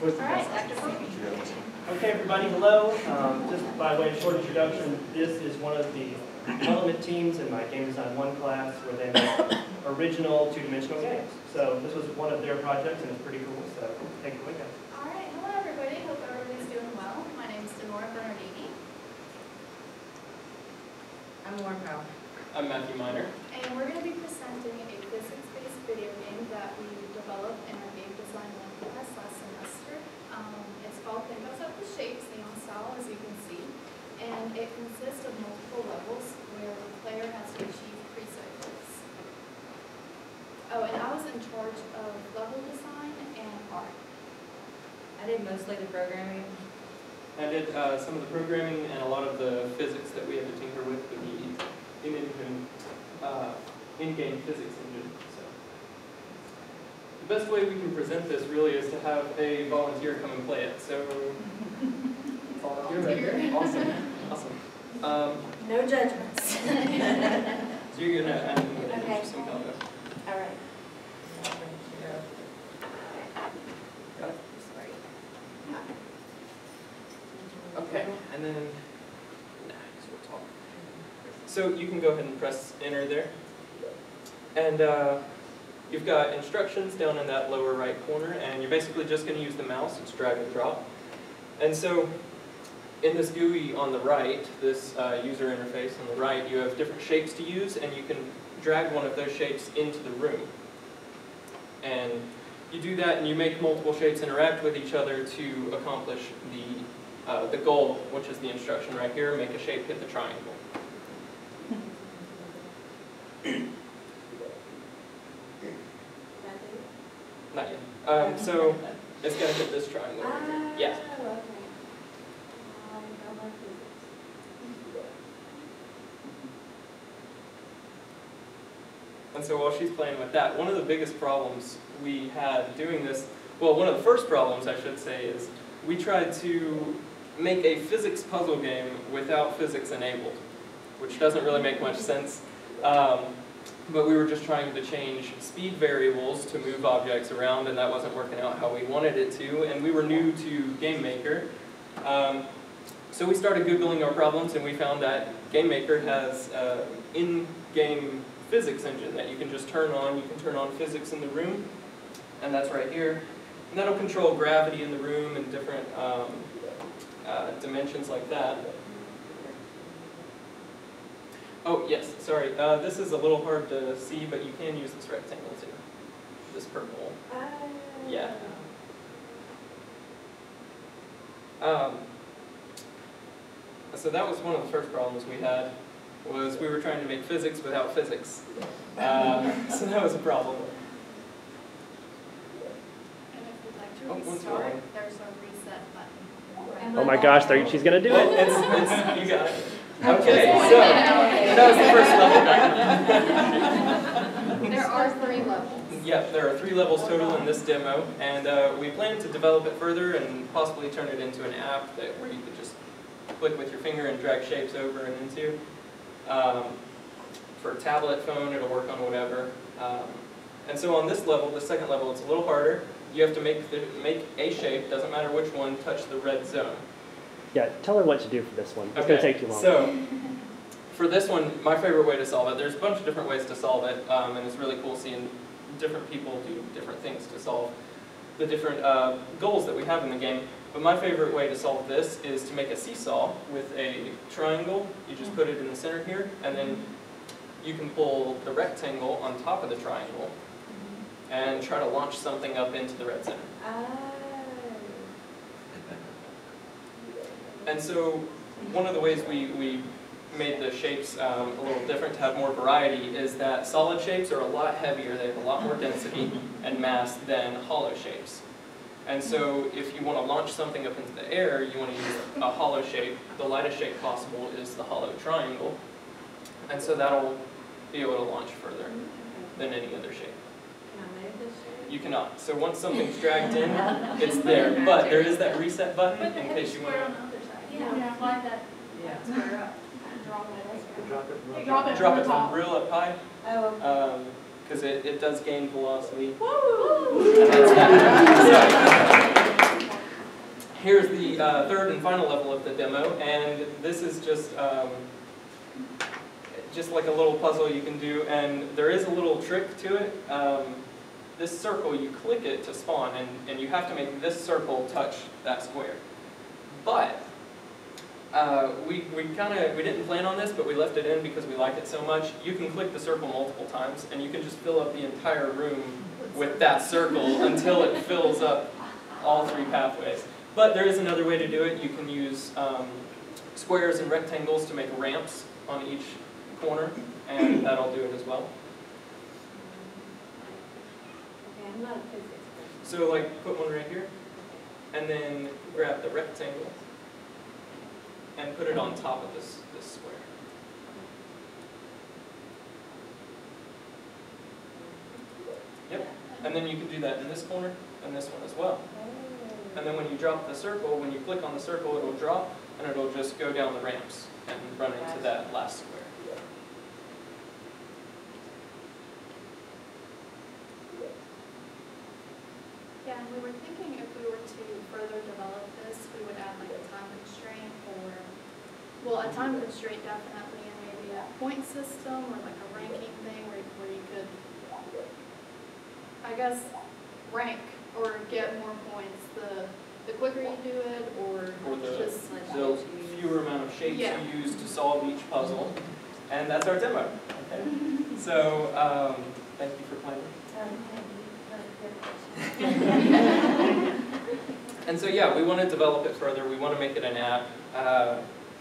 right, Dr. Powell. Okay, everybody, hello. Just by way of short introduction, this is one of the development teams in my Game Design 1 class where they make original two-dimensional games. So this was one of their projects, and it's pretty cool, so take it away, guys. All right, hello everybody. Hope everybody's doing well. My name is Dinorah Bernardini. I'm Lauren Powell. I'm Matthew Miner. And we're going to be presenting a physics-based video game that we developed in our Game Design 1 class last semester. It's called Think Outside the Shapes, Neon Style, as you can see. And it consists of multiple levels where the player has to achieve preset goals. Oh, and I was in charge of level design and art. I did mostly the programming. I did some of the programming and a lot of the physics that we had to tinker with the in-game physics engine. So the best way we can present this really is to have a volunteer come and play it. So volunteer, right? Awesome, awesome. No judgments. So you're gonna Okay. some combo. All right. Got it? Okay, and then so you can go ahead and press enter there. And you've got instructions down in that lower right corner, and you're basically just going to use the mouse. It's drag and drop. And so in this GUI on the right, this user interface on the right, you have different shapes to use, and you can drag one of those shapes into the room. And you do that, and you make multiple shapes interact with each other to accomplish the goal, which is the instruction right here, make a shape hit the triangle. Not yet. So it's going to hit this triangle right here. Yeah. Okay. And so while she's playing with that, one of the biggest problems we had doing this, well, one of the first problems I should say is we tried to make a physics puzzle game without physics enabled, which doesn't really make much sense. But we were just trying to change speed variables to move objects around, and that wasn't working out how we wanted it to, and we were new to Game Maker. So we started Googling our problems, and we found that Game Maker has an in-game physics engine that you can just turn on. You can turn on physics in the room, and that's right here. And that'll control gravity in the room and different dimensions like that. Oh, yes, sorry. This is a little hard to see, but you can use this rectangle too. This purple. Yeah. So that was one of the first problems we had, was we were trying to make physics without physics. So that was a problem. And if you'd like to restart, there's a reset button. Oh my gosh, she's going to do it. You got it. Okay, so that was the first level. There are 3 levels. Yeah, there are 3 levels total in this demo, and we plan to develop it further and possibly turn it into an app where you could just click with your finger and drag shapes over and into. For a tablet, phone, it'll work on whatever. And so on this level, the second level, it's a little harder. You have to make a shape, doesn't matter which one, touch the red zone. Yeah, tell her what to do for this one. It's Okay, going to take too long. So, for this one, my favorite way to solve it, there's a bunch of different ways to solve it, and it's really cool seeing different people do different things to solve the different goals that we have in the game. But my favorite way to solve this is to make a seesaw with a triangle. You just put it in the center here, and then you can pull the rectangle on top of the triangle and try to launch something up into the red center. And so one of the ways we made the shapes a little different to have more variety is that solid shapes are a lot heavier, they have a lot more density and mass than hollow shapes. And so if you want to launch something up into the air, you want to use a hollow shape. The lightest shape possible is the hollow triangle. And so that'll be able to launch further than any other shape. Can I move this shape? You cannot. So once something's dragged in, it's there. But there is that reset button in case you want to... Yeah, slide that. Yeah. Square up. Drop it from real up high. Oh, because it does gain velocity. Woo! And that's that. here's the third and final level of the demo, and this is just like a little puzzle you can do, and there is a little trick to it. This circle, you click it to spawn, and you have to make this circle touch that square. But we didn't plan on this, but we left it in because we like it so much. You can click the circle multiple times, and you can just fill up the entire room with that circle until it fills up all 3 pathways. But there is another way to do it. You can use squares and rectangles to make ramps on each corner, and that'll do it as well. Okay, I'm not a physics person. So like put one right here, and then grab the rectangle and put it on top of this square. Yep, and then you can do that in this corner and this one as well. And then when you drop the circle, when you click on the circle, it'll drop, and it'll just go down the ramps and run into that last square. Yeah, and we were thinking if we were to further develop this, we would add like a time constraint or, well, a time constraint definitely, and maybe a point system or like a ranking thing where you could, I guess, rank or get more points the quicker you do it, or just the fewer amount of shapes you use to solve each puzzle. And that's our demo. Okay. So thank you for playing. And so yeah, we want to develop it further. We want to make it an app,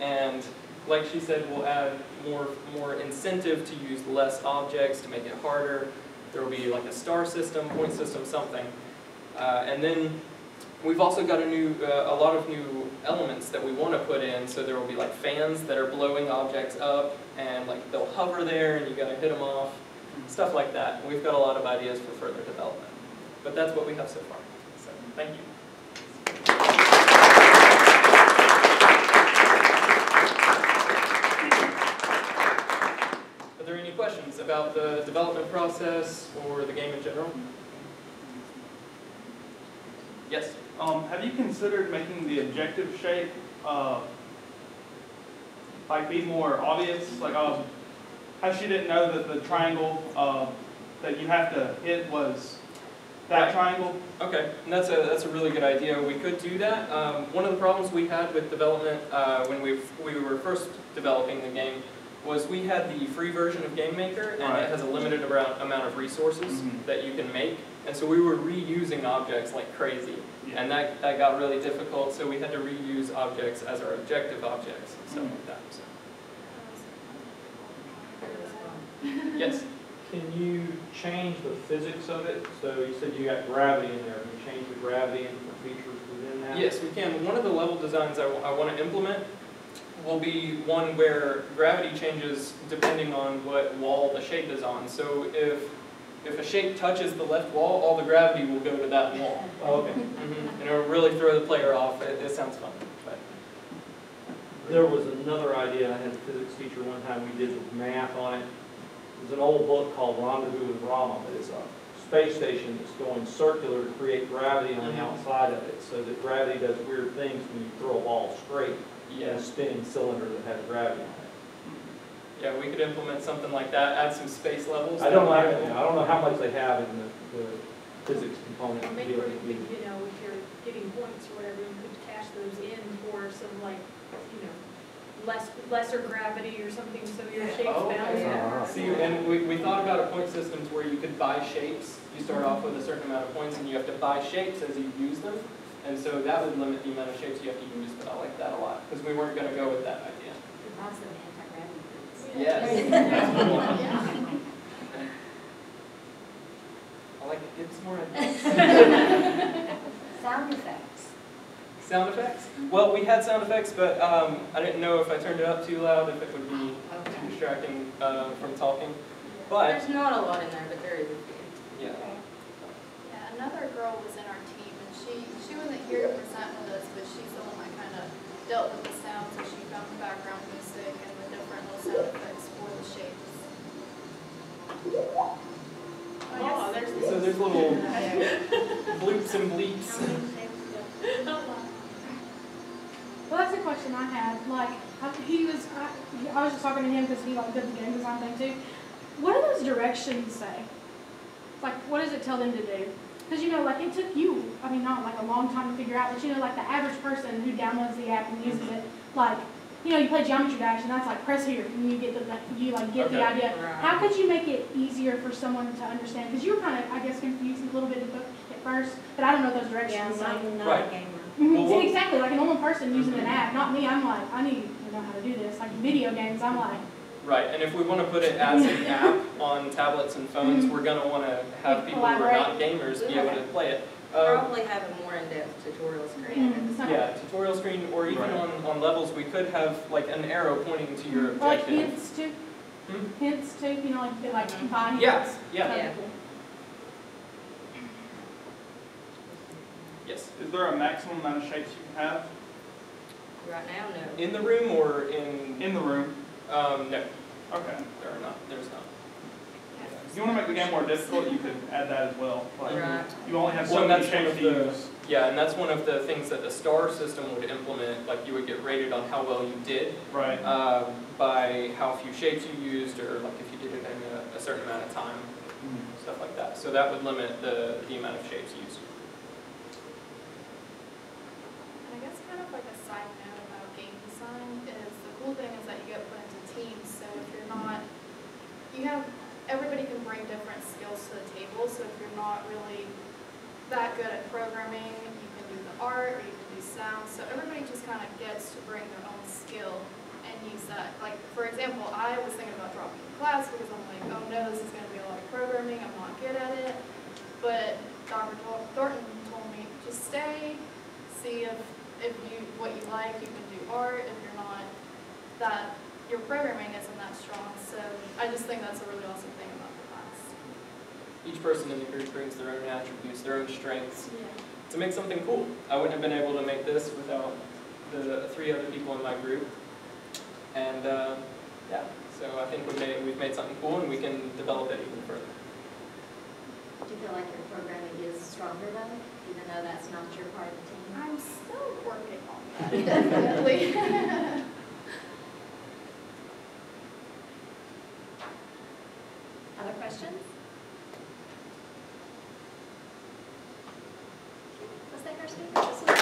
and like she said, we'll add more incentive to use less objects to make it harder. There will be like a star system, point system, something, and then we've also got a lot of new elements that we want to put in. So there will be like fans that are blowing objects up, and like they'll hover there, and you got to hit them off, stuff like that. We've got a lot of ideas for further development. But that's what we have so far. So, thank you. Are there any questions about the development process or the game in general? Yes? Have you considered making the objective shape like be more obvious? Like how she didn't know that the triangle that you have to hit was that triangle? Okay, and that's a really good idea. We could do that. One of the problems we had with development when we were first developing the game was we had the free version of Game Maker, and it has a limited amount of resources that you can make. And so we were reusing objects like crazy. Yeah. And that got really difficult, so we had to reuse objects as our objective objects and stuff like that. So. Yes? Can you change the physics of it? So you said you got gravity in there. Can you change the gravity and different features within that? Yes, we can. One of the level designs I want to implement will be one where gravity changes depending on what wall the shape is on. So if a shape touches the left wall, all the gravity will go to that wall. Oh, okay. And it'll really throw the player off. It sounds fun. But. There was another idea. I had a physics teacher one time. We did the math on it. There's an old book called Rendezvous with Rama. It's a space station that's going circular to create gravity on the outside of it, so that gravity does weird things when you throw a ball straight in a spinning cylinder that has gravity on it. Yeah, we could implement something like that. Add some space levels. I don't know how much they have in the physics component. Or maybe, if you're getting points or whatever, you could cash those in for some lesser gravity or something, so your shapes bounce. See, and we thought about a point system where you could buy shapes. You start off with a certain amount of points, and you have to buy shapes as you use them. And so that would limit the amount of shapes you have to use, but I like that a lot, because we weren't going to go with that idea. Awesome anti-gravity boots. Yes. That's a good one. I like it. Give us more ideas. Sound effects. Sound effects? Well, we had sound effects, but I didn't know if I turned it up too loud, if it would be too distracting from talking. But there's not a lot in there, but there is a few. Yeah. Yeah, another girl was in our team, and she wasn't here to present with us, but she's the one that kind of dealt with the sounds, and she found the background music and the different little sound effects for the shapes. Oh, so there's little bloops and bleeps. question I had, like, I was just talking to him because he like did the game design thing too. What do those directions say? Like, what does it tell them to do? Because, you know, like, it took you, I mean, not like a long time to figure out, but, you know, like, the average person who downloads the app and uses it, like, you know, you play Geometry Dash, and that's like, press here, and you get the idea. Right. How could you make it easier for someone to understand? Because you were kind of, I guess, confused a little bit at first, but I don't know those directions. Yeah, So. not Right. a gamer. Mhm. Well, See, exactly, like a normal person using an app, not me. I'm like, I need to know how to do this. Like video games, I'm like, Right, and if we want to put it as an app on tablets and phones, we're going to want to have people who are not gamers be able to play it. Probably have a more in-depth tutorial screen. Yeah, tutorial screen, or even on levels, we could have like an arrow pointing to your or like objective. hints too. Hints too, you know, like buy hints. Yeah, yeah. Yeah. Yes. Is there a maximum amount of shapes you can have Right now, no. In the room or in? in the room? No, Okay. there are not. There's not. If you want to make the game more difficult, you could add that as well. Like, Right. you only have so Well, many that's one shapes of to the- use. Yeah, and that's one of the things that the star system would implement. Like you would get rated on how well you did Right. by how few shapes you used, or like if you did it in a certain amount of time, stuff like that. So that would limit the amount of shapes used. And I guess kind of like a side note about game design is the cool thing is that you get put into teams. So if you're not, everybody can bring different skills to the table. So if you're not really that good at programming, you can do the art or you can do sound. So everybody just kind of gets to bring their own skill and use that. Like for example, I was thinking about dropping the class because I'm like, oh no, this is going to be a lot of programming. I'm not good at it. But Dr. Thornton told me just stay, see if what you like, you can do art. If you're not, that your programming isn't that strong. So I just think that's a really awesome thing about the class. Each person in the group brings their own attributes, their own strengths Yeah. to make something cool. I wouldn't have been able to make this without the 3 other people in my group. And yeah, so I think we've made something cool and we can develop it even further. Do you feel like your programming is stronger though, even though that's not your part of the team? I'm still working on that, definitely. Other questions? Let's thank our speakers. This was